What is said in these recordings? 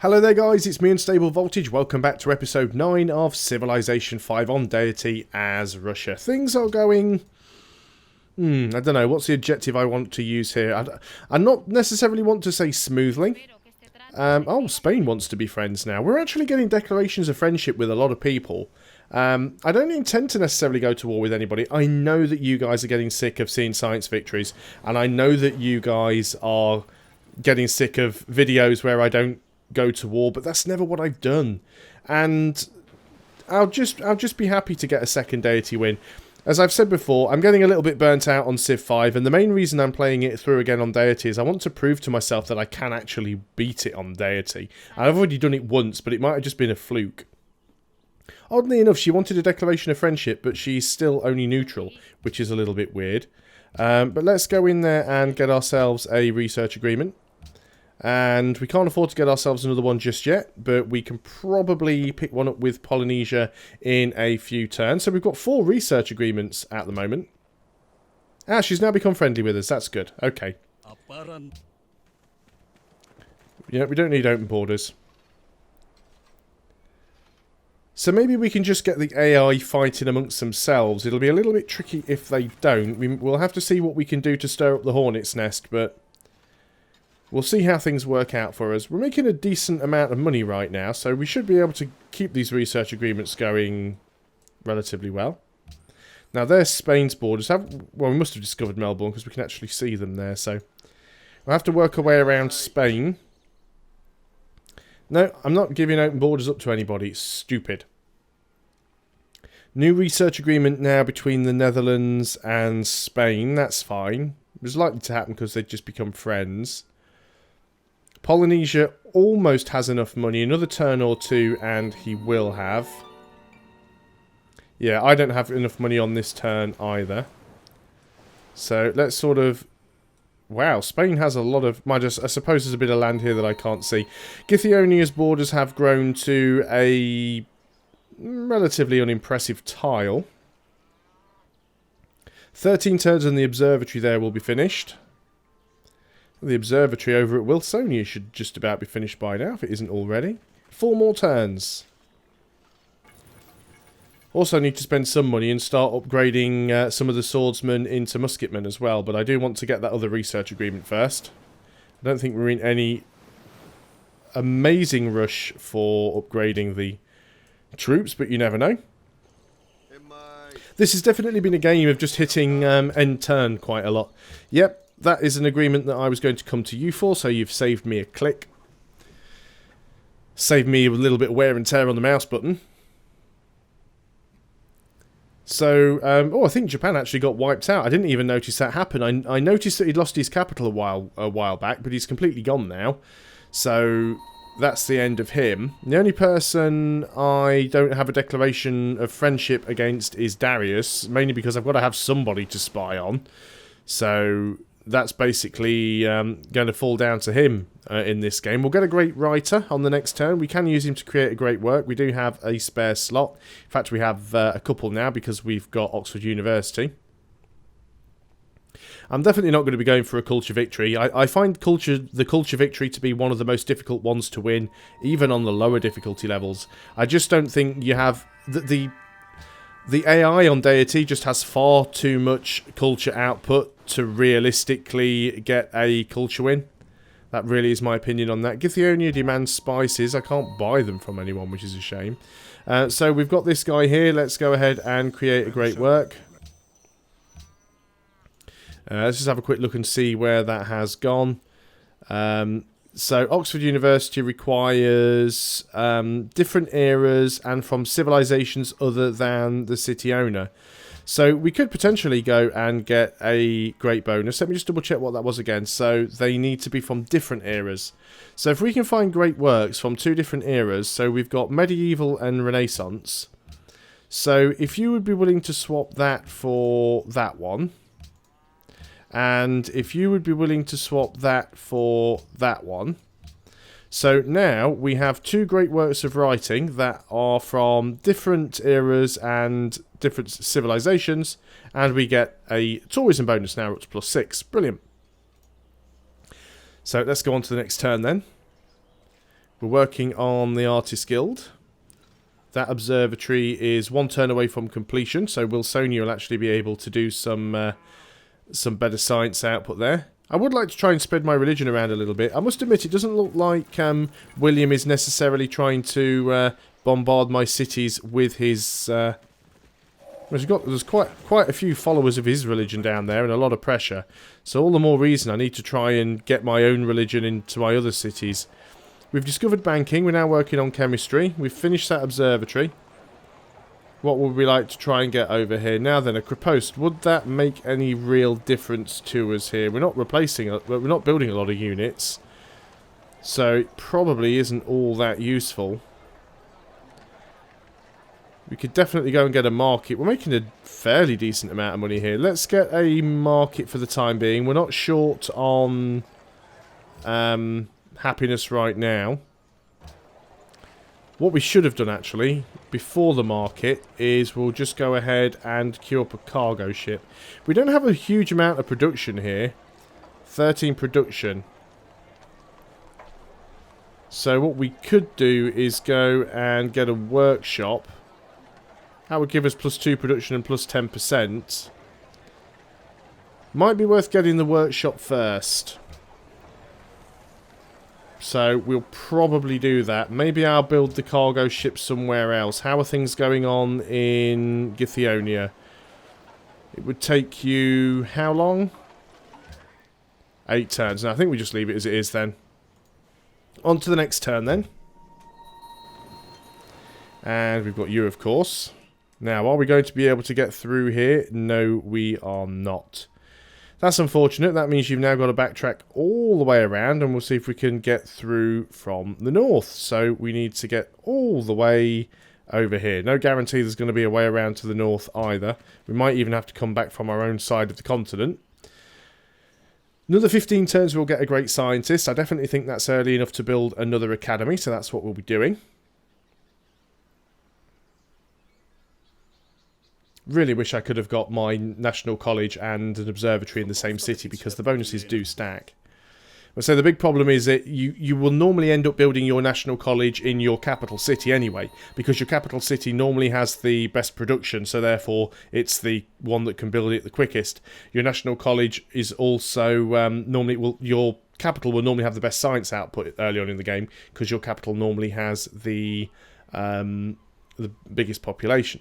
Hello there guys, it's me Unstable Voltage. Welcome back to episode 9 of Civilization 5 on Deity as Russia. Things are going... I don't know, what's the adjective I want to use here? I not necessarily want to say smoothly. Oh, Spain wants to be friends now. We're actually getting declarations of friendship with a lot of people. I don't intend to necessarily go to war with anybody. I know that you guys are getting sick of seeing science victories. And I know that you guys are getting sick of videos where I don't go to war, but that's never what I've done, and I'll just be happy to get a second Deity win. As I've said before, I'm getting a little bit burnt out on Civ 5, and the main reason I'm playing it through again on Deity is I want to prove to myself that I can actually beat it on Deity. I've already done it once, but it might have just been a fluke. Oddly enough, she wanted a declaration of friendship, but she's still only neutral, which is a little bit weird. But let's go in there and get ourselves a research agreement. And we can't afford to get ourselves another one just yet, but we can probably pick one up with Polynesia in a few turns. So we've got 4 research agreements at the moment. Ah, she's now become friendly with us. That's good. Okay. Yeah, we don't need open borders. So maybe we can just get the AI fighting amongst themselves. It'll be a little bit tricky if they don't. We'll have to see what we can do to stir up the hornet's nest, but... we'll see how things work out for us. We're making a decent amount of money right now, so we should be able to keep these research agreements going relatively well. Now, there's Spain's borders. Well, we must have discovered Melbourne because we can actually see them there, so... we'll have to work our way around Spain. No, I'm not giving open borders up to anybody. It's stupid. New research agreement now between the Netherlands and Spain. That's fine. It was likely to happen because they'd just become friends. Polynesia almost has enough money. Another turn or two and he will have. Yeah, I don't have enough money on this turn either. So let's sort of... wow, Spain has a lot of... I suppose there's a bit of land here that I can't see. Githyeonia's borders have grown to a relatively unimpressive tile. 13 turns and the observatory there will be finished. The observatory over at Wilsonia should just about be finished by now, if it isn't already. 4 more turns. Also need to spend some money and start upgrading some of the swordsmen into musketmen as well, but I do want to get that other research agreement first. I don't think we're in any amazing rush for upgrading the troops, but you never know. This has definitely been a game of just hitting end turn quite a lot. Yep. That is an agreement that I was going to come to you for, so you've saved me a click. Saved me a little bit of wear and tear on the mouse button. So, oh, I think Japan actually got wiped out. I didn't even notice that happen. I noticed that he'd lost his capital a while back, but he's completely gone now. So, that's the end of him. The only person I don't have a declaration of friendship against is Darius, mainly because I've got to have somebody to spy on. So... that's basically going to fall down to him in this game. We'll get a great writer on the next turn. We can use him to create a great work. We do have a spare slot. In fact, we have a couple now because we've got Oxford University. I'm definitely not going to be going for a culture victory. I find the culture victory to be one of the most difficult ones to win, even on the lower difficulty levels. I just don't think you have... The AI on Deity just has far too much culture output to realistically get a culture win. That really is my opinion on that. Githyeonia demands spices. I can't buy them from anyone, which is a shame. So we've got this guy here. Let's go ahead and create a great work. Let's just have a quick look and see where that has gone. So Oxford University requires different eras and from civilizations other than the city owner. So we could potentially go and get a great bonus. Let me just double check what that was again. So they need to be from different eras. So if we can find great works from 2 different eras, so we've got medieval and Renaissance. So if you would be willing to swap that for that one. And if you would be willing to swap that for that one. So now we have 2 great works of writing that are from different eras and different civilizations. And we get a tourism bonus now up to +6. Brilliant. So let's go on to the next turn then. We're working on the Artist Guild. That observatory is 1 turn away from completion, so Wilsonia will actually be able to do some better science output there. I would like to try and spread my religion around a little bit. I must admit, it doesn't look like William is necessarily trying to bombard my cities with his... there's quite a few followers of his religion down there and a lot of pressure. So all the more reason I need to try and get my own religion into my other cities. We've discovered banking. We're now working on chemistry. We've finished that observatory. What would we like to try and get over here? Now then, a post. Would that make any real difference to us here? We're not we're not building a lot of units. So it probably isn't all that useful. We could definitely go and get a market. We're making a fairly decent amount of money here. Let's get a market for the time being. We're not short on happiness right now. What we should have done actually before the market is we'll just go ahead and queue up a cargo ship. We don't have a huge amount of production here. 13 production. So what we could do is go and get a workshop. That would give us +2 production and +10%. Might be worth getting the workshop first. So we'll probably do that. Maybe I'll build the cargo ship somewhere else. How are things going on in Githyonia? It would take you how long? 8 turns. Now I think we just leave it as it is then. On to the next turn then. And we've got you, of course. Now, are we going to be able to get through here? No, we are not. That's unfortunate. That means you've now got to backtrack all the way around, and we'll see if we can get through from the north. So we need to get all the way over here. No guarantee there's going to be a way around to the north either. We might even have to come back from our own side of the continent. Another 15 turns we'll get a great scientist. I definitely think that's early enough to build another academy, so that's what we'll be doing. Really wish I could have got my national college and an observatory in the same city because the bonuses do stack. So the big problem is that you will normally end up building your national college in your capital city anyway, because your capital city normally has the best production, so therefore it's the one that can build it the quickest. Your national college is also your capital will normally have the best science output early on in the game because your capital normally has the biggest population.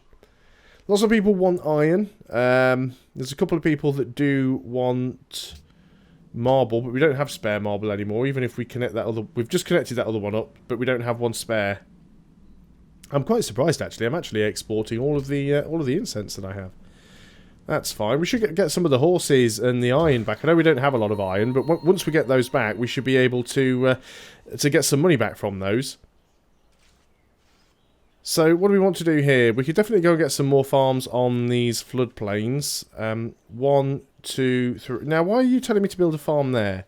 Lots of people want iron. There's a couple of people that do want marble, but we don't have spare marble anymore. Even if we connect that other... We've just connected that other one up, but we don't have one spare. I'm quite surprised, actually. I'm actually exporting all of the incense that I have. That's fine. We should get some of the horses and the iron back. I know we don't have a lot of iron, but once we get those back, we should be able to get some money back from those. So, what do we want to do here? We could definitely go and get some more farms on these floodplains. 1, 2, 3... Now, why are you telling me to build a farm there?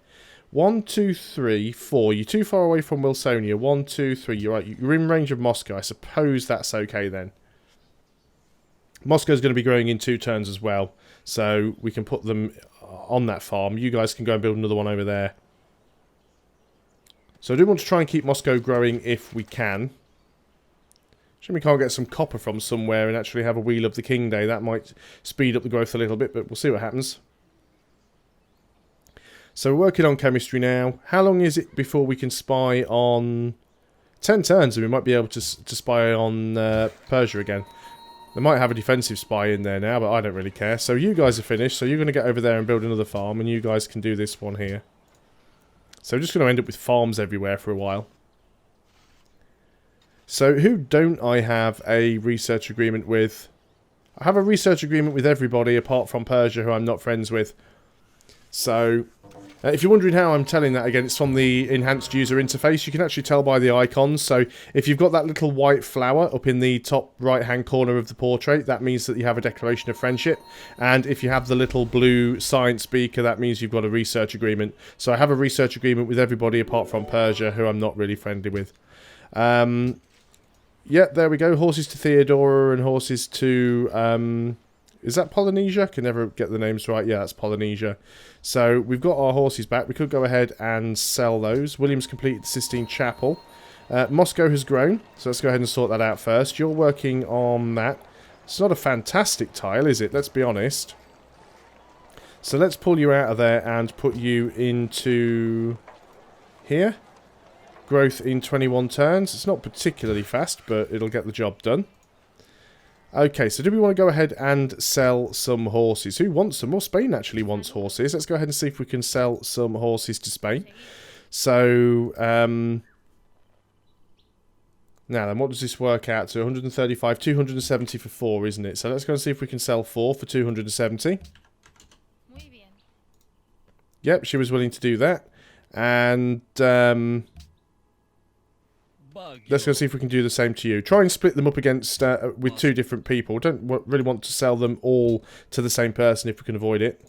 1, 2, 3, 4. You're too far away from Wilsonia. 1, 2, 3. You're right. You're in range of Moscow. I suppose that's okay then. Moscow's going to be growing in 2 turns as well. So, we can put them on that farm. You guys can go and build another one over there. So, I do want to try and keep Moscow growing if we can. We can't get some copper from somewhere and actually have a Wheel of the King Day. That might speed up the growth a little bit, but we'll see what happens. So we're working on chemistry now. How long is it before we can spy on... 10 turns and we might be able to spy on Persia again. They might have a defensive spy in there now, but I don't really care. So you guys are finished, so you're going to get over there and build another farm, and you guys can do this one here. So we're just going to end up with farms everywhere for a while. So, who don't I have a research agreement with? I have a research agreement with everybody apart from Persia, who I'm not friends with. So, if you're wondering how I'm telling that, again, it's from the enhanced user interface. You can actually tell by the icons. So, if you've got that little white flower up in the top right-hand corner of the portrait, that means that you have a declaration of friendship. And if you have the little blue science beaker, that means you've got a research agreement. So, I have a research agreement with everybody apart from Persia, who I'm not really friendly with. Yeah, there we go. Horses to Theodora and horses to... is that Polynesia? I can never get the names right. Yeah, that's Polynesia. So, we've got our horses back. We could go ahead and sell those. William's completed the Sistine Chapel. Moscow has grown, so let's go ahead and sort that out first. You're working on that. It's not a fantastic tile, is it? Let's be honest. So let's pull you out of there and put you into here. Growth in 21 turns. It's not particularly fast, but it'll get the job done. Okay, so do we want to go ahead and sell some horses? Who wants them? Well, Spain actually wants horses. Let's go ahead and see if we can sell some horses to Spain. So, now then, what does this work out to? 135, 270 for 4, isn't it? So let's go and see if we can sell 4 for 270. Yep, she was willing to do that. And, let's go see if we can do the same to you. Try and split them up against with 2 different people. Don't really want to sell them all to the same person if we can avoid it.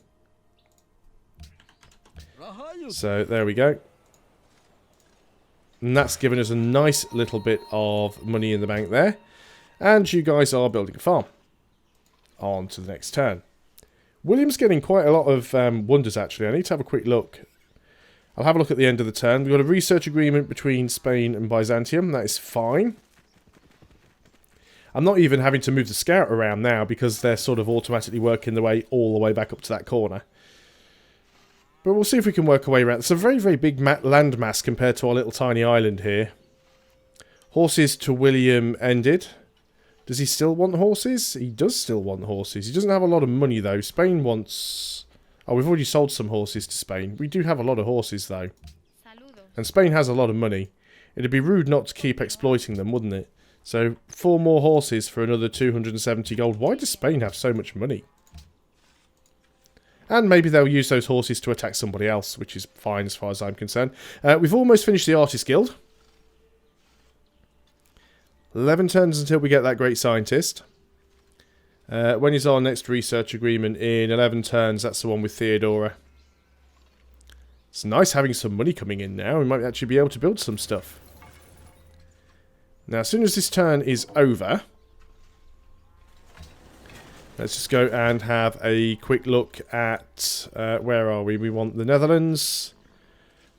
So there we go. And that's given us a nice little bit of money in the bank there. And you guys are building a farm. On to the next turn. William's getting quite a lot of wonders actually. I need to have a quick look. I'll have a look at the end of the turn. We've got a research agreement between Spain and Byzantium. That is fine. I'm not even having to move the scout around now because they're sort of automatically working their way all the way back up to that corner. But we'll see if we can work our way around. It's a very, very big land mass compared to our little tiny island here. Horses to William ended. Does he still want horses? He does still want horses. He doesn't have a lot of money though. Spain wants... Oh, we've already sold some horses to Spain. We do have a lot of horses, though. And Spain has a lot of money. It'd be rude not to keep exploiting them, wouldn't it? So, 4 more horses for another 270 gold. Why does Spain have so much money? And maybe they'll use those horses to attack somebody else, which is fine as far as I'm concerned. We've almost finished the Artist Guild. 11 turns until we get that Great Scientist. When is our next research agreement? In 11 turns, that's the one with Theodora. It's nice having some money coming in now. We might actually be able to build some stuff. Now, as soon as this turn is over, let's just go and have a quick look at, where are we? We want the Netherlands.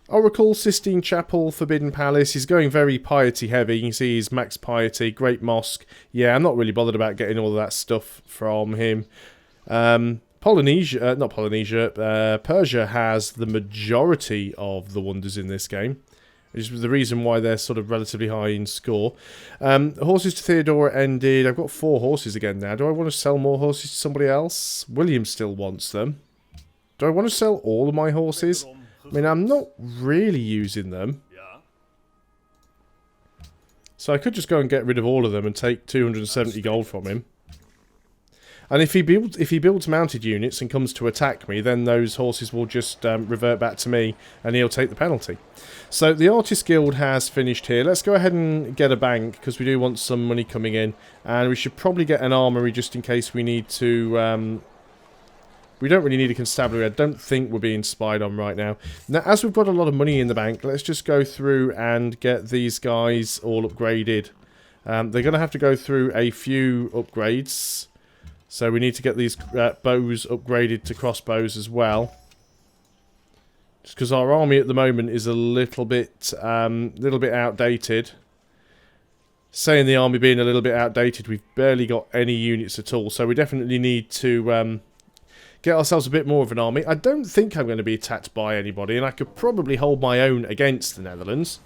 Oracle, Sistine Chapel, Forbidden Palace. He's going very piety heavy. You can see he's max piety, Great Mosque. Yeah, I'm not really bothered about getting all of that stuff from him. Persia has the majority of the wonders in this game. Which is the reason why they're sort of relatively high in score. Horses to Theodora ended. I've got 4 horses again now. Do I want to sell more horses to somebody else? William still wants them. Do I want to sell all of my horses? I mean, I'm not really using them. So I could just go and get rid of all of them and take 270 gold from him. And if he builds mounted units and comes to attack me, then those horses will just revert back to me and he'll take the penalty. So the Artist Guild has finished here. Let's go ahead and get a bank because we do want some money coming in. And we should probably get an armory just in case we need to... we don't really need a constabulary. I don't think we're being spied on right now. Now, as we've got a lot of money in the bank, let's just go through and get these guys all upgraded. They're going to have to go through a few upgrades. So we need to get these bows upgraded to crossbows as well. Just because our army at the moment is a little bit outdated. Saying the army being a little bit outdated, we've barely got any units at all. So we definitely need to... get ourselves a bit more of an army. I don't think I'm going to be attacked by anybody, and I could probably hold my own against the Netherlands.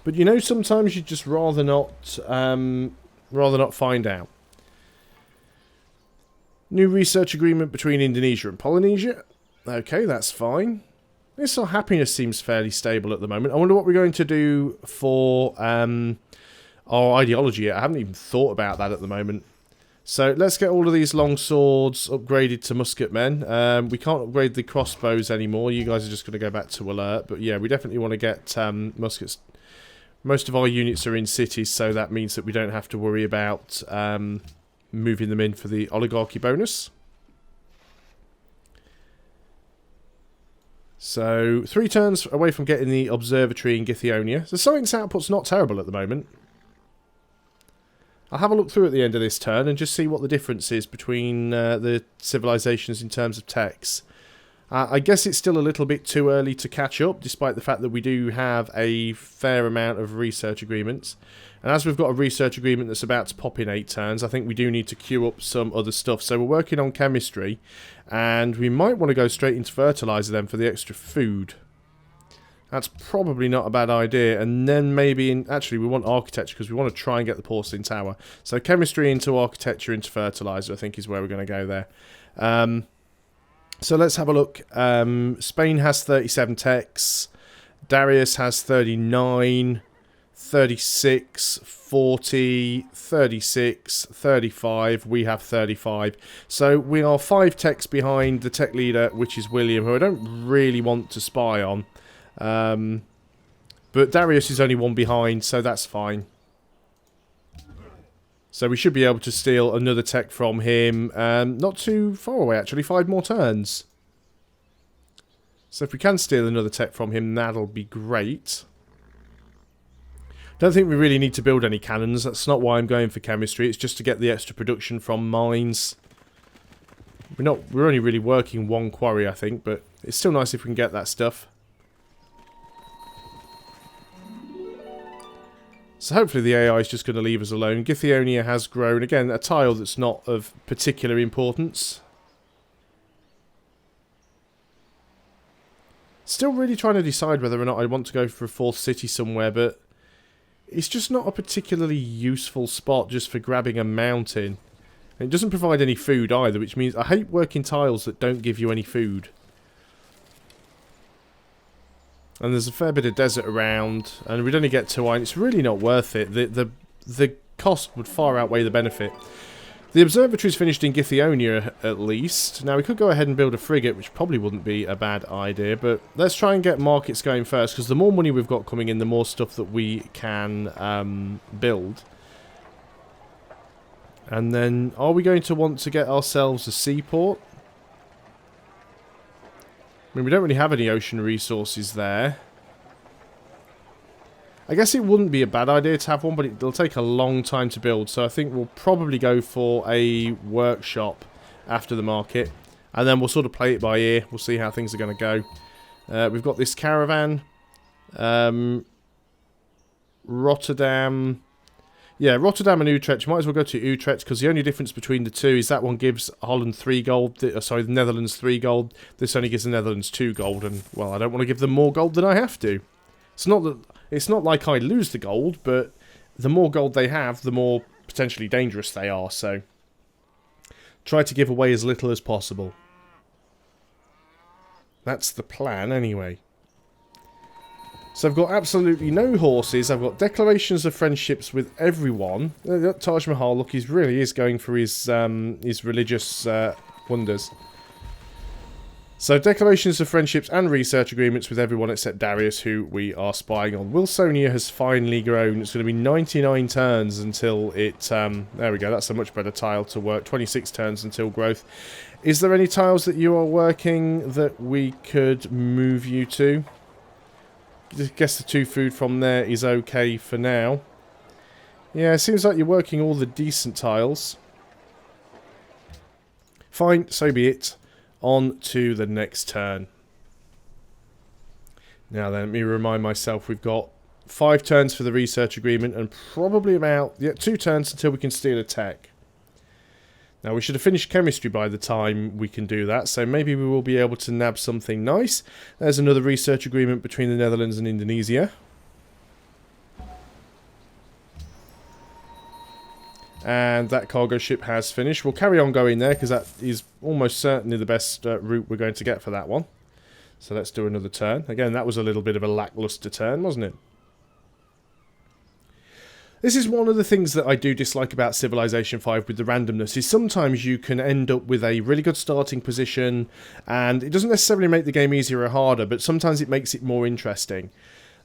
But you know, sometimes you'd just rather not find out. New research agreement between Indonesia and Polynesia. Okay, that's fine. This our happiness seems fairly stable at the moment. I wonder what we're going to do for our ideology. I haven't even thought about that at the moment. So let's get all of these long swords upgraded to musket men. We can't upgrade the crossbows anymore. You guys are just going to go back to alert. But yeah, we definitely want to get muskets. Most of our units are in cities, so that means that we don't have to worry about moving them in for the oligarchy bonus. So 3 turns away from getting the observatory in Githyonia. The science output's not terrible at the moment. I'll have a look through at the end of this turn and just see what the difference is between the civilizations in terms of techs. I guess it's still a little bit too early to catch up, despite the fact that we do have a fair amount of research agreements. And as we've got a research agreement that's about to pop in 8 turns, I think we do need to queue up some other stuff. So we're working on chemistry, and we might want to go straight into fertilizer then for the extra food. That's probably not a bad idea. And then maybe, actually we want architecture because we want to try and get the porcelain tower. So chemistry into architecture into fertilizer I think is where we're going to go there. So let's have a look. Spain has 37 techs. Darius has 39. 36, 40, 36, 35, we have 35. So we are 5 techs behind the tech leader, which is William, who I don't really want to spy on. But Darius is only 1 behind, so that's fine. So we should be able to steal another tech from him. Not too far away, actually, 5 more turns. So if we can steal another tech from him, that'll be great. Don't think we really need to build any cannons. That's not why I'm going for chemistry. It's just to get the extra production from mines. We're only really working 1 quarry, I think, but it's still nice if we can get that stuff. So hopefully the AI is just going to leave us alone. Githyonia has grown. Again, a tile that's not of particular importance. Still really trying to decide whether or not I want to go for a 4th city somewhere, but it's just not a particularly useful spot just for grabbing a mountain. And it doesn't provide any food either, which means I hate working tiles that don't give you any food. And there's a fair bit of desert around, and we'd only get 2 iron. It's really not worth it. The cost would far outweigh the benefit. The observatory's finished in Githyonia, at least. Now, we could go ahead and build a frigate, which probably wouldn't be a bad idea, but let's try and get markets going first, because the more money we've got coming in, the more stuff that we can build. And then, are we going to want to get ourselves a seaport? I mean, we don't really have any ocean resources there. I guess it wouldn't be a bad idea to have one, but it'll take a long time to build. So I think we'll probably go for a workshop after the market. And then we'll sort of play it by ear. We'll see how things are going to go. We've got this caravan. Rotterdam. Yeah, Rotterdam and Utrecht. You might as well go to Utrecht because the only difference between the two is that one gives Holland 3 gold. Sorry, the Netherlands 3 gold. This only gives the Netherlands 2 gold. And, well, I don't want to give them more gold than I have to. It's not like I lose the gold, but the more gold they have, the more potentially dangerous they are, so try to give away as little as possible. That's the plan, anyway. So I've got absolutely no horses. I've got declarations of friendships with everyone. Taj Mahal, look, he really is going for his religious wonders. So, declarations of friendships and research agreements with everyone except Darius, who we are spying on. Wilsonia has finally grown. It's going to be 99 turns until it... there we go, that's a much better tile to work. 26 turns until growth. Is there any tiles that you are working that we could move you to? I guess the 2 food from there is okay for now. Yeah, it seems like you're working all the decent tiles. Fine, so be it. On to the next turn. Now then, let me remind myself we've got 5 turns for the research agreement and probably about 2 turns until we can steal a tech. Now we should have finished chemistry by the time we can do that, so maybe we will be able to nab something nice. There's another research agreement between the Netherlands and Indonesia. And that cargo ship has finished. We'll carry on going there because that is almost certainly the best route we're going to get for that one. So let's do another turn. Again, that was a little bit of a lackluster turn, wasn't it? This is one of the things that I do dislike about Civilization 5 with the randomness, is sometimes you can end up with a really good starting position, and it doesn't necessarily make the game easier or harder, but sometimes it makes it more interesting.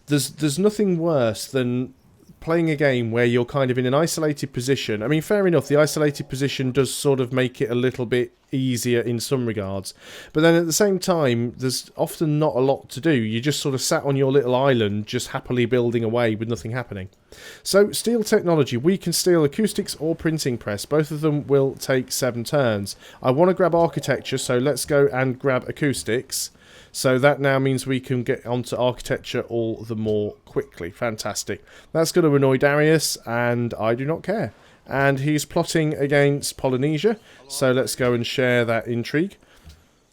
There's nothing worse than playing a game where you're kind of in an isolated position. I mean, fair enough, the isolated position does sort of make it a little bit easier in some regards. But then at the same time, there's often not a lot to do. You just sort of sat on your little island, just happily building away with nothing happening. So, steel technology. We can steal acoustics or printing press. Both of them will take 7 turns. I want to grab architecture, so let's go and grab acoustics. So that now means we can get onto architecture all the more quickly. Fantastic. That's going to annoy Darius, and I do not care. And he's plotting against Polynesia, so let's go and share that intrigue.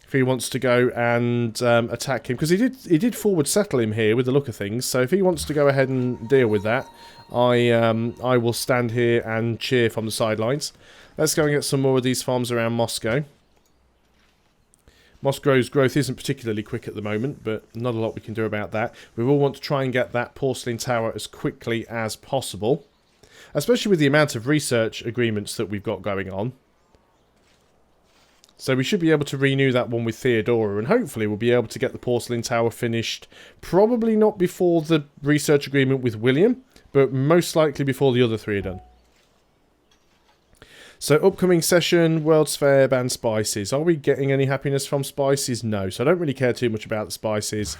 If he wants to go and attack him, because he did forward settle him here with the look of things. So if he wants to go ahead and deal with that, I will stand here and cheer from the sidelines. Let's go and get some more of these farms around Moscow. Moscow's growth isn't particularly quick at the moment, but not a lot we can do about that. We will want to try and get that porcelain tower as quickly as possible, especially with the amount of research agreements that we've got going on. So we should be able to renew that one with Theodora, and hopefully we'll be able to get the porcelain tower finished, probably not before the research agreement with William, but most likely before the other 3 are done. So, upcoming session, World's Fair, ban spices. Are we getting any happiness from spices? No, so I don't really care too much about the spices.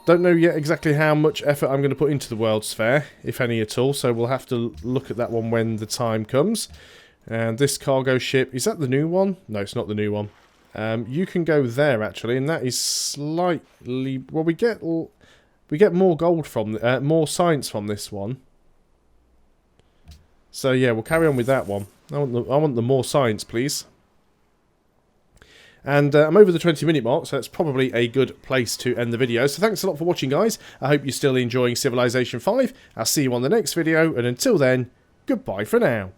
Don't know yet exactly how much effort I'm going to put into the World's Fair, if any at all, so we'll have to look at that one when the time comes. And this cargo ship, is that the new one? No, it's not the new one. You can go there, actually, and that is slightly... Well, we get more gold from... more science from this one. So yeah, we'll carry on with that one. I want the more science, please. And I'm over the 20-minute mark, so that's probably a good place to end the video. So thanks a lot for watching, guys. I hope you're still enjoying Civilization 5. I'll see you on the next video, and until then, goodbye for now.